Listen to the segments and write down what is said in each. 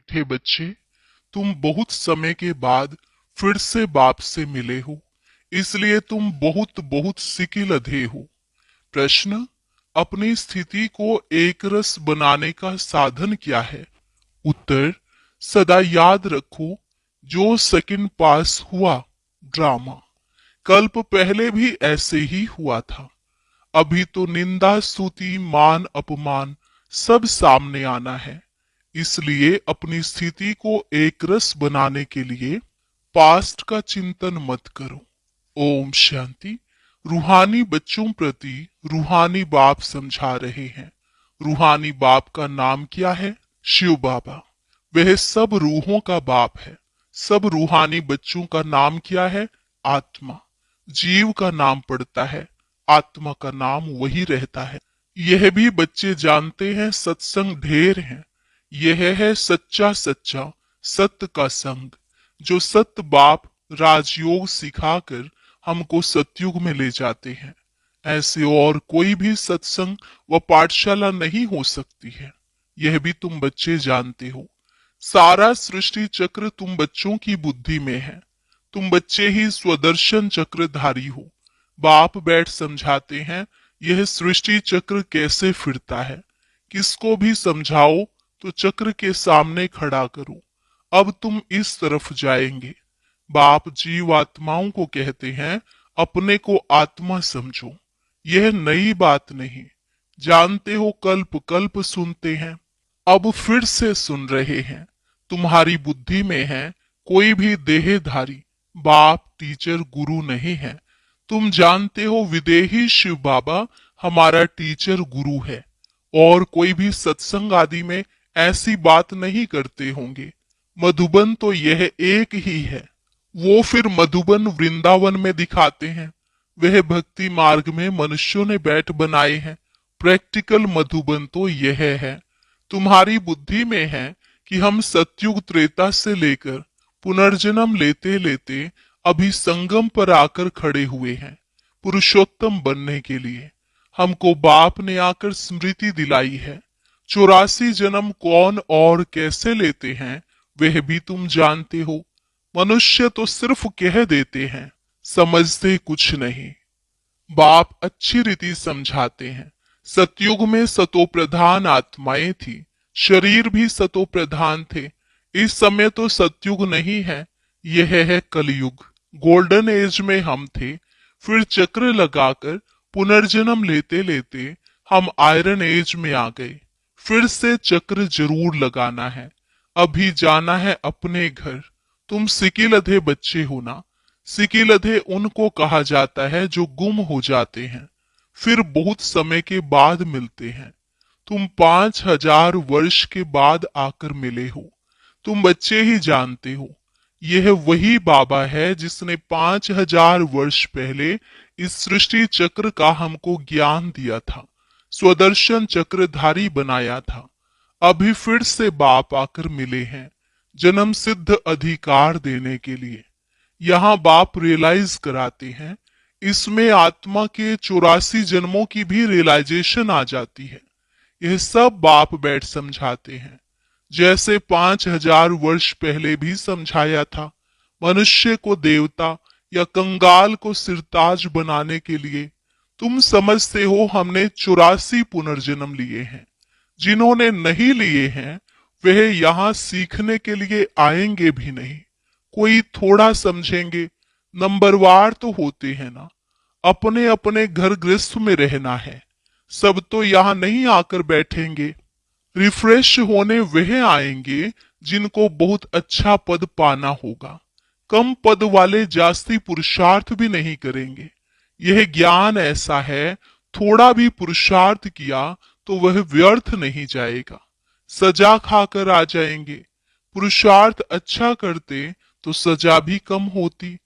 मीठे बच्चे, तुम बहुत समय के बाद फिर से बाप से मिले हो, इसलिए तुम बहुत बहुत सिकिलधे हो। प्रश्न, अपनी स्थिति को एकरस बनाने का साधन क्या है? उत्तर, सदा याद रखो, जो सेकंड पास हुआ ड्रामा, कल्प पहले भी ऐसे ही हुआ था। अभी तो निंदा स्तुति मान अपमान सब सामने आना है। इसलिए अपनी स्थिति को एकरस बनाने के लिए पास्ट का चिंतन मत करो। ओम शांति। रूहानी बच्चों प्रति रूहानी बाप समझा रहे हैं। रूहानी बाप का नाम क्या है? शिव बाबा। वह सब रूहों का बाप है। सब रूहानी बच्चों का नाम क्या है? आत्मा। जीव का नाम पड़ता है, आत्मा का नाम वही रहता है। यह भी बच्चे जानते हैं, सत्संग ढेर है। यह है सच्चा सच्चा सत्य का संग, जो सत्य बाप राजयोग सिखाकर हमको सतयुग में ले जाते हैं। ऐसे और कोई भी सत्संग व पाठशाला नहीं हो सकती है। यह भी तुम बच्चे जानते हो। सारा सृष्टि चक्र तुम बच्चों की बुद्धि में है। तुम बच्चे ही स्वदर्शन चक्रधारी हो। बाप बैठ समझाते हैं, यह सृष्टि चक्र कैसे फिरता है। किसको भी समझाओ तो चक्र के सामने खड़ा करो। अब तुम इस तरफ जाएंगे। बाप जीव आत्माओं को कहते हैं, अपने को आत्मा समझो। यह नई बात नहीं, जानते हो, कल्प कल्प सुनते हैं, अब फिर से सुन रहे हैं। तुम्हारी बुद्धि में है, कोई भी देहधारी बाप टीचर गुरु नहीं है। तुम जानते हो, विदेही शिव बाबा हमारा टीचर गुरु है। और कोई भी सत्संग आदि में ऐसी बात नहीं करते होंगे। मधुबन तो यह एक ही है। वो फिर मधुबन वृंदावन में दिखाते हैं। वह भक्ति मार्ग में मनुष्यों ने बैठ बनाए हैं। प्रैक्टिकल मधुबन तो यह है। तुम्हारी बुद्धि में है कि हम सतयुग त्रेता से लेकर पुनर्जन्म लेते लेते अभी संगम पर आकर खड़े हुए हैं, पुरुषोत्तम बनने के लिए। हमको बाप ने आकर स्मृति दिलाई है। 84 जन्म कौन और कैसे लेते हैं वह भी तुम जानते हो। मनुष्य तो सिर्फ कह देते हैं, समझते कुछ नहीं। बाप अच्छी रीति समझाते हैं। सतयुग में सतो प्रधान आत्माएं थी, शरीर भी सतो प्रधान थे। इस समय तो सतयुग नहीं है, यह है कलयुग। गोल्डन एज में हम थे, फिर चक्र लगाकर पुनर्जन्म लेते लेते हम आयरन एज में आ गए। फिर से चक्र जरूर लगाना है। अभी जाना है अपने घर। तुम सिकिलधे बच्चे हो ना। सिकिलधे उनको कहा जाता है जो गुम हो जाते हैं, फिर बहुत समय के बाद मिलते हैं। तुम 5000 वर्ष के बाद आकर मिले हो। तुम बच्चे ही जानते हो, यह वही बाबा है जिसने 5000 वर्ष पहले इस सृष्टि चक्र का हमको ज्ञान दिया था, स्वदर्शन चक्रधारी बनाया था। अभी फिर से बाप आकर मिले हैं, जन्म सिद्ध अधिकार देने के लिए। यहाँ बाप रियलाइज कराते हैं, इसमें आत्मा के 84 जन्मों की भी रियलाइजेशन आ जाती है। यह सब बाप बैठ समझाते हैं, जैसे 5000 वर्ष पहले भी समझाया था। मनुष्य को देवता या कंगाल को सिरताज बनाने के लिए। तुम समझते हो हमने 84 पुनर्जन्म लिए हैं। जिन्होंने नहीं लिए हैं वह यहाँ सीखने के लिए आएंगे भी नहीं। कोई थोड़ा समझेंगे, नंबरवार तो होते हैं ना। अपने अपने घर गृहस्थ में रहना है, सब तो यहाँ नहीं आकर बैठेंगे। रिफ्रेश होने वह आएंगे जिनको बहुत अच्छा पद पाना होगा। कम पद वाले जास्ती पुरुषार्थ भी नहीं करेंगे। यह ज्ञान ऐसा है, थोड़ा भी पुरुषार्थ किया तो वह व्यर्थ नहीं जाएगा। सजा खाकर आ जाएंगे। पुरुषार्थ अच्छा करते तो सजा भी कम होती।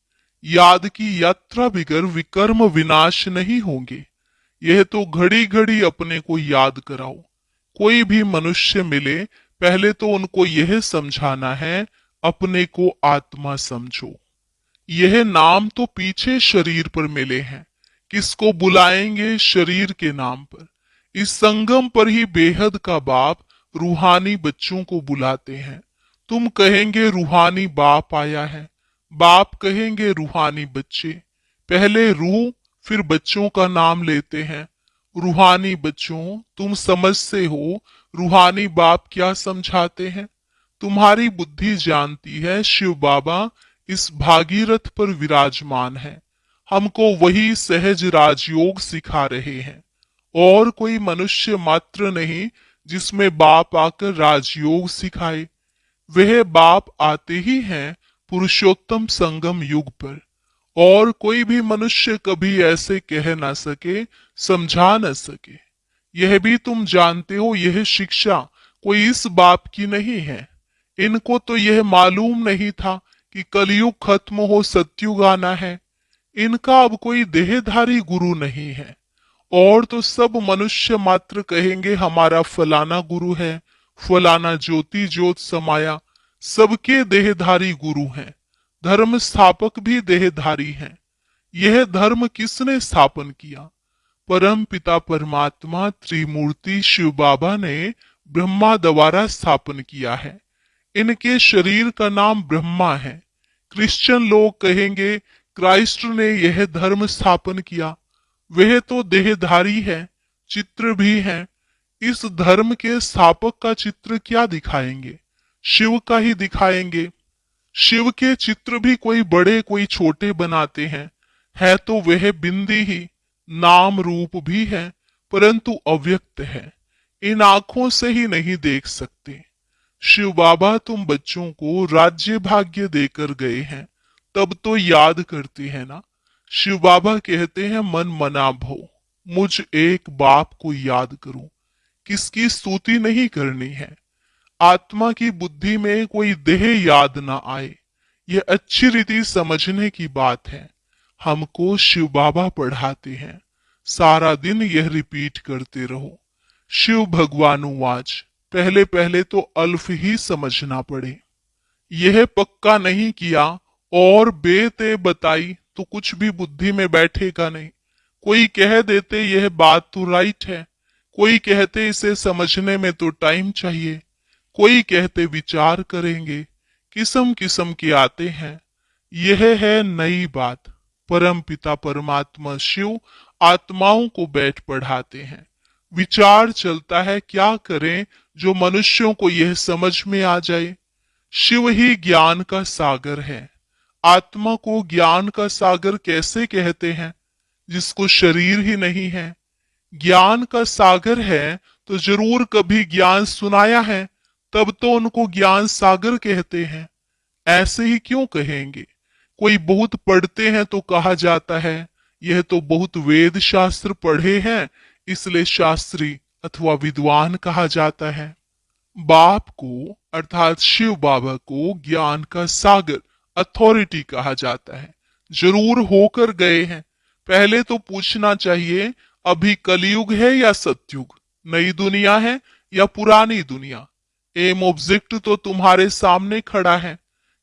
याद की यात्रा बिगर विकर्म विनाश नहीं होंगे। यह तो घड़ी घड़ी अपने को याद कराओ। कोई भी मनुष्य मिले, पहले तो उनको यह समझाना है, अपने को आत्मा समझो। यह नाम तो पीछे शरीर पर मिले हैं, किसको बुलाएंगे शरीर के नाम पर। इस संगम पर ही बेहद का बाप रूहानी बच्चों को बुलाते हैं। तुम कहेंगे रूहानी बाप आया है, बाप कहेंगे रूहानी बच्चे। पहले रूह फिर बच्चों का नाम लेते हैं। रूहानी बच्चों, तुम समझते हो रूहानी बाप क्या समझाते हैं? तुम्हारी बुद्धि जानती है शिव बाबा इस भागीरथ पर विराजमान है, हमको वही सहज राजयोग सिखा रहे हैं। और कोई मनुष्य मात्र नहीं जिसमें बाप आकर राजयोग सिखाए। वह बाप आते ही हैं पुरुषोत्तम संगम युग पर। और कोई भी मनुष्य कभी ऐसे कह ना सके, समझा न सके। यह भी तुम जानते हो, यह शिक्षा कोई इस बाप की नहीं है। इनको तो यह मालूम नहीं था कि कलयुग खत्म हो सतयुग आना है। इनका अब कोई देहधारी गुरु नहीं है। और तो सब मनुष्य मात्र कहेंगे हमारा फलाना गुरु है, फलाना ज्योति ज्योत समाया। सबके देहधारी गुरु हैं। धर्म स्थापक भी देहधारी हैं। यह धर्म किसने स्थापन किया? परम पिता परमात्मा त्रिमूर्ति शिव बाबा ने ब्रह्मा द्वारा स्थापन किया है। इनके शरीर का नाम ब्रह्मा है। क्रिश्चियन लोग कहेंगे क्राइस्ट ने यह धर्म स्थापन किया। वह तो देहधारी है, चित्र भी है। इस धर्म के स्थापक का चित्र क्या दिखाएंगे? शिव का ही दिखाएंगे। शिव के चित्र भी कोई बड़े कोई छोटे बनाते हैं। है तो वह बिंदी ही, नाम रूप भी है, परंतु अव्यक्त है। इन आंखों से ही नहीं देख सकते। शिव बाबा तुम बच्चों को राज्य भाग्य देकर गए हैं, तब तो याद करते हैं ना। शिव बाबा कहते हैं मन मना भो, मुझ एक बाप को याद करो। किसकी स्तुति नहीं करनी है। आत्मा की बुद्धि में कोई देह याद ना आए, यह अच्छी रीति समझने की बात है। हमको शिव बाबा पढ़ाते हैं, सारा दिन यह रिपीट करते रहो। शिव भगवानुवाच, पहले पहले तो अल्फ ही समझना पड़े। यह पक्का नहीं किया और बेते बताई तो कुछ भी बुद्धि में बैठेगा नहीं। कोई कह देते यह बात तो राइट है, कोई कहते इसे समझने में तो टाइम चाहिए, कोई कहते विचार करेंगे। किस्म किस्म के आते हैं। यह है नई बात। परम पिता परमात्मा शिव आत्माओं को बैठ पढ़ाते हैं। विचार चलता है क्या करें जो मनुष्यों को यह समझ में आ जाए। शिव ही ज्ञान का सागर है। आत्मा को ज्ञान का सागर कैसे कहते हैं जिसको शरीर ही नहीं है? ज्ञान का सागर है तो जरूर कभी ज्ञान सुनाया है, तब तो उनको ज्ञान सागर कहते हैं। ऐसे ही क्यों कहेंगे? कोई बहुत पढ़ते हैं तो कहा जाता है यह तो बहुत वेद शास्त्र पढ़े हैं, इसलिए शास्त्री अथवा विद्वान कहा जाता है। बाप को अर्थात शिव बाबा को ज्ञान का सागर अथॉरिटी कहा जाता है। जरूर होकर गए हैं। पहले तो पूछना चाहिए अभी कलयुग है या सतयुग, नई दुनिया है या पुरानी दुनिया। एम ऑब्जेक्ट तो तुम्हारे सामने खड़ा है।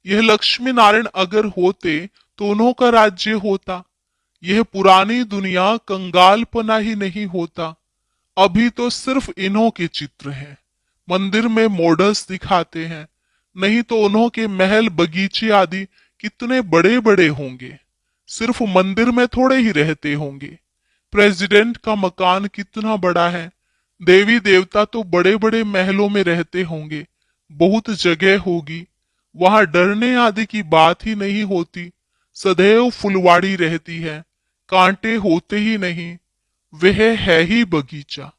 यह लक्ष्मी नारायण अगर होते तो उन्हों का राज्य होता। यह पुरानी दुनिया कंगालपना ही नहीं होता। अभी तो सिर्फ इन्हों के चित्र हैं। मंदिर में मॉडल्स दिखाते हैं, नहीं तो उन्हों के महल बगीचे आदि कितने बड़े बड़े होंगे। सिर्फ मंदिर में थोड़े ही रहते होंगे। प्रेसिडेंट का मकान कितना बड़ा है। देवी देवता तो बड़े बड़े महलों में रहते होंगे। बहुत जगह होगी, वहां डरने आदि की बात ही नहीं होती। सदैव फुलवाड़ी रहती है, कांटे होते ही नहीं। वह है ही बगीचा।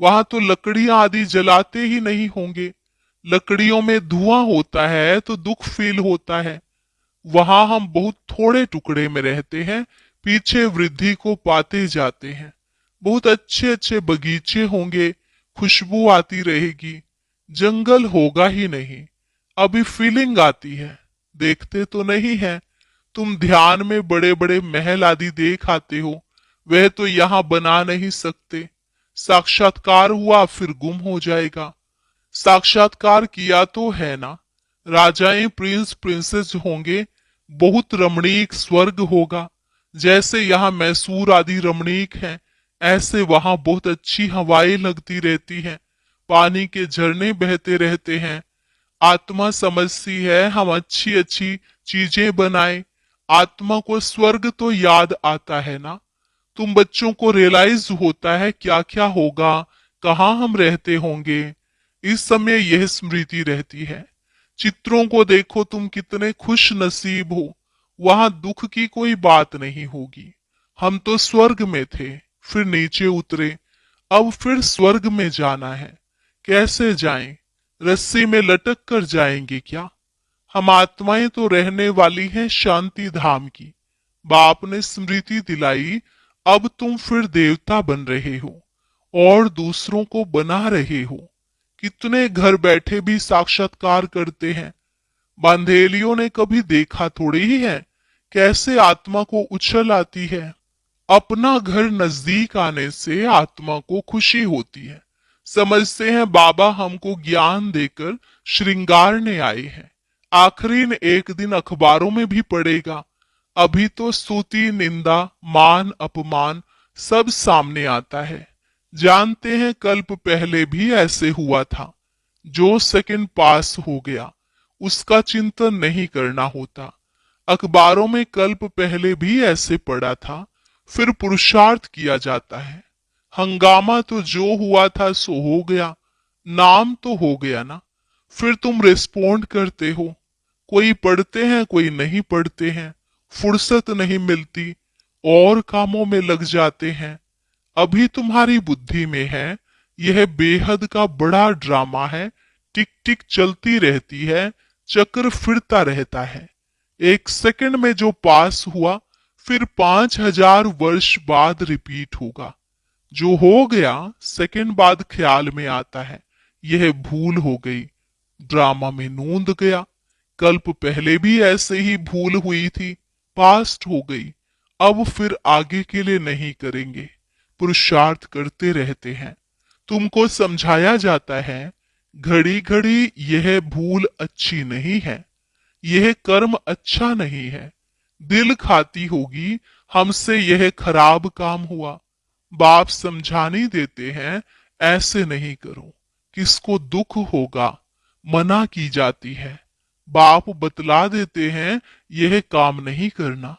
वहां तो लकड़ियां आदि जलाते ही नहीं होंगे। लकड़ियों में धुआं होता है तो दुख फील होता है। वहां हम बहुत थोड़े टुकड़े में रहते हैं, पीछे वृद्धि को पाते जाते हैं। बहुत अच्छे अच्छे बगीचे होंगे, खुशबू आती रहेगी। जंगल होगा ही नहीं। अभी फीलिंग आती है, देखते तो नहीं है। तुम ध्यान में बड़े बड़े महल आदि देख आते हो, वह तो यहाँ बना नहीं सकते। साक्षात्कार हुआ फिर गुम हो जाएगा। साक्षात्कार किया तो है ना। राजाएं प्रिंस प्रिंसेस होंगे, बहुत रमणीक स्वर्ग होगा। जैसे यहाँ मैसूर आदि रमणीक हैं, ऐसे वहां बहुत अच्छी हवाएं लगती रहती हैं, पानी के झरने बहते रहते हैं। आत्मा समझती है हम अच्छी अच्छी चीजें बनाएं। आत्मा को स्वर्ग तो याद आता है ना। तुम बच्चों को रियलाइज होता है क्या क्या होगा, कहाँ हम रहते होंगे। इस समय यह स्मृति रहती है। चित्रों को देखो, तुम कितने खुश नसीब हो। वहां दुख की कोई बात नहीं होगी। हम तो स्वर्ग में थे, फिर नीचे उतरे, अब फिर स्वर्ग में जाना है। कैसे जाएं? रस्सी में लटक कर जाएंगे क्या? हम आत्माएं तो रहने वाली हैं शांति धाम की। बाप ने स्मृति दिलाई, अब तुम फिर देवता बन रहे हो और दूसरों को बना रहे हो। कितने घर बैठे भी साक्षात्कार करते हैं। बांधेलियों ने कभी देखा थोड़ी ही है कैसे आत्मा को उछल आती है। अपना घर नजदीक आने से आत्मा को खुशी होती है। समझते हैं बाबा हमको ज्ञान देकर श्रृंगारने आए हैं। आखिरी ने एक दिन अखबारों में भी पड़ेगा। अभी तो स्तुति, निंदा, मान, अपमान सब सामने आता है। जानते हैं कल्प पहले भी ऐसे हुआ था। जो सेकंड पास हो गया उसका चिंतन नहीं करना होता। अखबारों में कल्प पहले भी ऐसे पड़ा था, फिर पुरुषार्थ किया जाता है। हंगामा तो जो हुआ था सो हो गया, नाम तो हो गया ना। फिर तुम रिस्पोंड करते हो। कोई पढ़ते हैं, कोई नहीं पढ़ते हैं। फुर्सत नहीं मिलती और कामों में लग जाते हैं। अभी तुम्हारी बुद्धि में है यह बेहद का बड़ा ड्रामा है। टिक टिक चलती रहती है, चक्र फिरता रहता है। एक सेकंड में जो पास हुआ फिर 5,000 वर्ष बाद रिपीट होगा। जो हो गया सेकंड बाद ख्याल में आता है यह भूल हो गई, ड्रामा में नूंद गया। कल्प पहले भी ऐसे ही भूल हुई थी, पास्ट हो गई। अब फिर आगे के लिए नहीं करेंगे, पुरुषार्थ करते रहते हैं। तुमको समझाया जाता है घड़ी घड़ी यह भूल अच्छी नहीं है, यह कर्म अच्छा नहीं है। दिल खाती होगी हमसे यह खराब काम हुआ। बाप समझाने देते हैं ऐसे नहीं करो, किसको दुख होगा, मना की जाती है। बाप बतला देते हैं यह काम नहीं करना।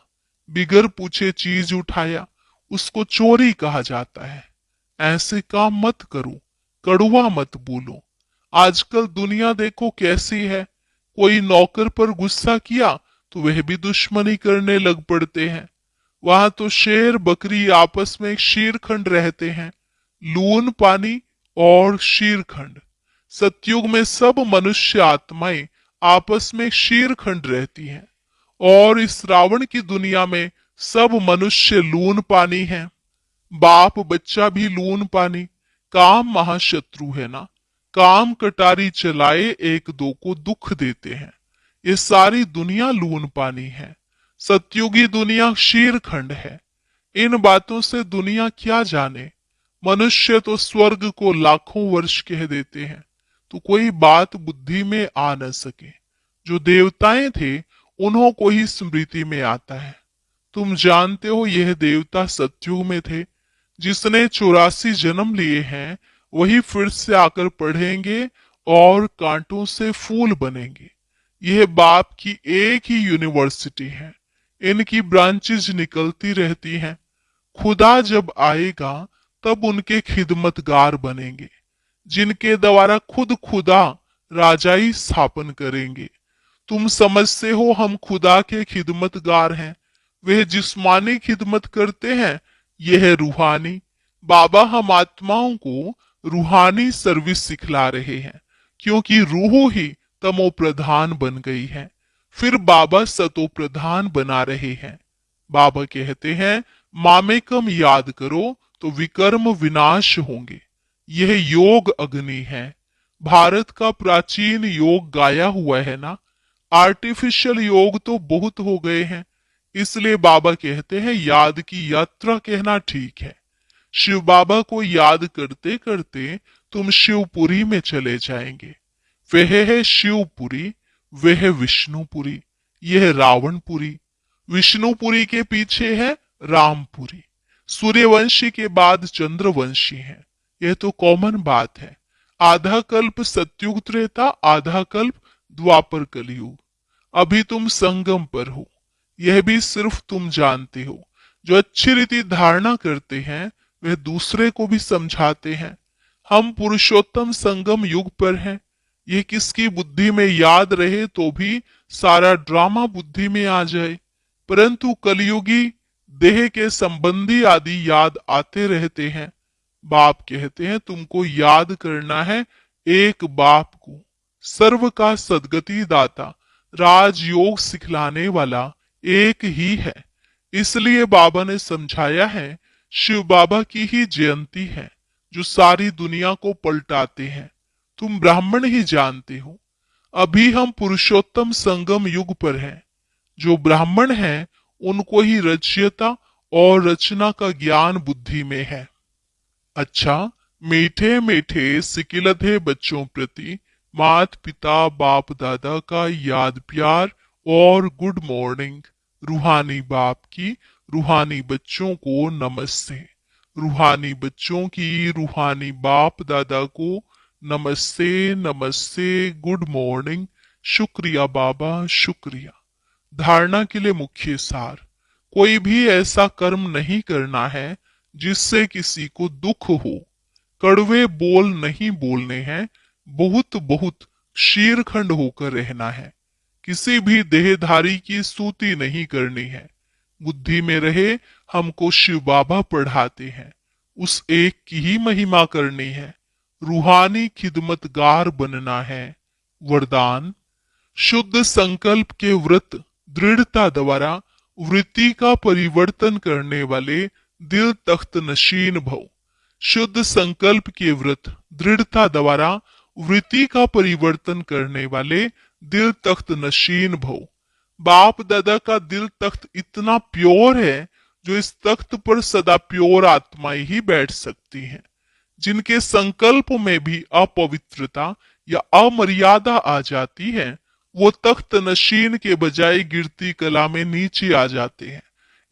बिगर पूछे चीज उठाया उसको चोरी कहा जाता है। ऐसे काम मत करो, कड़वा मत बोलो। आजकल दुनिया देखो कैसी है। कोई नौकर पर गुस्सा किया तो वह भी दुश्मनी करने लग पड़ते हैं। वहां तो शेर बकरी आपस में एक शीरखंड रहते हैं। लून पानी और शीरखंड। सतयुग में सब मनुष्य आत्माएं आपस में शीरखंड रहती हैं और इस रावण की दुनिया में सब मनुष्य लून पानी हैं। बाप बच्चा भी लून पानी। काम महाशत्रु है ना। काम कटारी चलाए एक दो को दुख देते हैं। ये सारी दुनिया लून पानी है। सतयुगी दुनिया शीरखंड है। इन बातों से दुनिया क्या जाने। मनुष्य तो स्वर्ग को लाखों वर्ष कह देते हैं तो कोई बात बुद्धि में आ न सके। जो देवताएं थे उन्हों को ही स्मृति में आता है। तुम जानते हो यह देवता सतयुग में थे। जिसने 84 जन्म लिए हैं वही फिर से आकर पढ़ेंगे और कांटों से फूल बनेंगे। यह बाप की एक ही यूनिवर्सिटी है। इनकी ब्रांचेज निकलती रहती हैं। खुदा जब आएगा तब उनके खिदमतगार बनेंगे, जिनके द्वारा खुद खुदा राजाई स्थापन करेंगे। तुम समझते हो हम खुदा के खिदमतगार हैं। वह जिस्मानी खिदमत करते हैं, यह है रूहानी। बाबा हम आत्माओं को रूहानी सर्विस सिखला रहे हैं क्योंकि रूह ही तमो प्रधान बन गई है। फिर बाबा सतो प्रधान बना रहे हैं। बाबा कहते हैं मामेकम याद करो तो विकर्म विनाश होंगे। यह योग अग्नि है। भारत का प्राचीन योग गाया हुआ है ना। आर्टिफिशियल योग तो बहुत हो गए हैं, इसलिए बाबा कहते हैं याद की यात्रा कहना ठीक है। शिव बाबा को याद करते करते तुम शिवपुरी में चले जाएंगे। वह है शिवपुरी, वह है विष्णुपुरी, यह है रावणपुरी। विष्णुपुरी के पीछे है रामपुरी। सूर्यवंशी के बाद चंद्रवंशी है। यह तो कॉमन बात है। आधा कल्प सत्युग त्रेता, आधा कल्प द्वापर कलयुग। अभी तुम संगम पर हो, यह भी सिर्फ तुम जानते हो। जो अच्छी रीति धारणा करते हैं वे दूसरे को भी समझाते हैं। हम पुरुषोत्तम संगम युग पर हैं। ये किसकी बुद्धि में याद रहे तो भी सारा ड्रामा बुद्धि में आ जाए, परंतु कलयुगी देह के संबंधी आदि याद आते रहते हैं। बाप कहते हैं तुमको याद करना है एक बाप को, सर्व का सदगति दाता, राजयोग सिखलाने वाला एक ही है। इसलिए बाबा ने समझाया है शिव बाबा की ही जयंती है जो सारी दुनिया को पलटाते हैं। तुम ब्राह्मण ही जानते हो। अभी हम पुरुषोत्तम संगम युग पर हैं। जो ब्राह्मण हैं उनको ही रचयिता और रचना का ज्ञान बुद्धि में है। अच्छा, मीठे मीठे सिकिलधे बच्चों प्रति मात पिता बाप दादा का याद प्यार और गुड मॉर्निंग। रूहानी बाप की रूहानी बच्चों को नमस्ते। रूहानी बच्चों की रूहानी बाप दादा को नमस्ते नमस्ते, गुड मॉर्निंग। शुक्रिया बाबा, शुक्रिया। धारणा के लिए मुख्य सार। कोई भी ऐसा कर्म नहीं करना है जिससे किसी को दुख हो। कड़वे बोल नहीं बोलने हैं। बहुत बहुत शीरखंड होकर रहना है। किसी भी देहधारी की स्तुति नहीं करनी है। बुद्धि में रहे हमको शिव बाबा पढ़ाते हैं, उस एक की ही महिमा करनी है। रूहानी खिदमतगार बनना है। वरदान, शुद्ध संकल्प के व्रत दृढ़ता द्वारा वृत्ति का परिवर्तन करने वाले दिल तख्त नशीन भव। शुद्ध संकल्प के व्रत दृढ़ता द्वारा वृत्ति का परिवर्तन करने वाले दिल तख्त नशीन भव। बाप दादा का दिल तख्त इतना प्योर है जो इस तख्त पर सदा प्योर आत्माएं ही बैठ सकती हैं। जिनके संकल्प में भी अपवित्रता या अमर्यादा आ जाती है वो तख्त नशीन के बजाय गिरती कला में नीचे आ जाते हैं।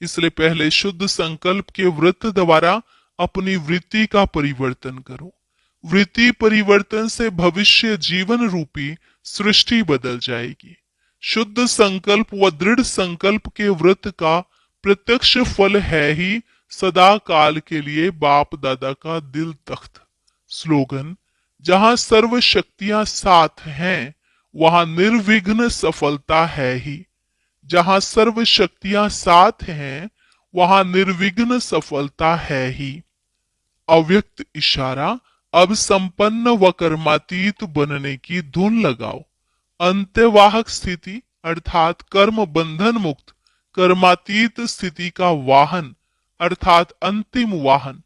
इसलिए पहले शुद्ध संकल्प के व्रत द्वारा अपनी वृत्ति का परिवर्तन करो। वृत्ति परिवर्तन से भविष्य जीवन रूपी सृष्टि बदल जाएगी। शुद्ध संकल्प व दृढ़ संकल्प के व्रत का प्रत्यक्ष फल है ही सदा काल के लिए बाप दादा का दिल तख्त। स्लोगन, जहां सर्व शक्तियां साथ हैं वहां निर्विघ्न सफलता है ही। जहां सर्व शक्तियां साथ हैं वहां निर्विघ्न सफलता है ही। अव्यक्त इशारा, अब संपन्न व कर्मातीत बनने की धुन लगाओ। अंत्यवाहक स्थिति अर्थात कर्म बंधन मुक्त कर्मातीत स्थिति का वाहन अर्थात अंतिम वाहन,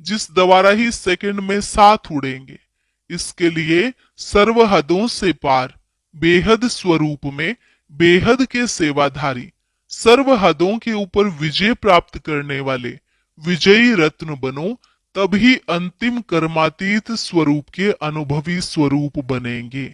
जिस द्वारा ही सेकंड में साथ उड़ेंगे। इसके लिए सर्व हदों से पार बेहद स्वरूप में बेहद के सेवाधारी, सर्व हदों के ऊपर विजय प्राप्त करने वाले विजयी रत्न बनो, तभी अंतिम कर्मातीत स्वरूप के अनुभवी स्वरूप बनेंगे।